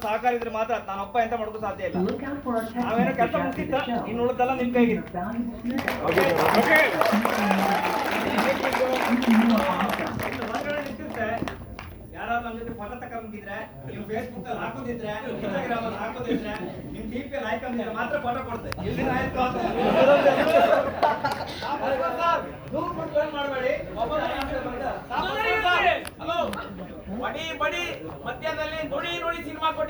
ಸಹಕಾರ ಇದ್ರೆ ಮಾತ್ರ ನಾನೊಬ್ಬ ಎಂತ ಮಾಡೋದು ಸಾಧ್ಯ ಇಲ್ಲ. ನಾವೇನೋ ಕೆಲಸ ಮುಗಿಸಿದ್ದ ಇನ್ನು ಉಳಿದೆಲ್ಲ ನಿಮ್ ಕೈಗೆ. ಯಾರಾದ್ರೂ ನಮ್ಮ ಜೊತೆ ಫೋಟೋ ತಗೊಂಡಿದ್ರೆ, ನೀವು ಫೇಸ್ಬುಕ್ ಅಲ್ಲಿ ಹಾಕೋದಿದ್ರೆ, ಇನ್ಸ್ಟಾಗ್ರಾಮ್ ಅಲ್ಲಿ ಹಾಕೋದಿದ್ರೆ, ನಿಮ್ ಟಿಪಿ ಅಲ್ಲಿ ಹಾಕೊಂಡಿದ್ರೆ ಮಾತ್ರ ಫೋಟೋ ಕೊಡ್ತೇವೆ. ಇಲ್ಲಿ ಆಯ್ತು ಮಾಡಬೇಡಿ. ಹಲೋ, ಬಡಿ ಮಧ್ಯದಲ್ಲಿ ನುಡಿ ಸಿನಿಮಾ ಕೊಟ್ಟಿದ್ದೀವಿ.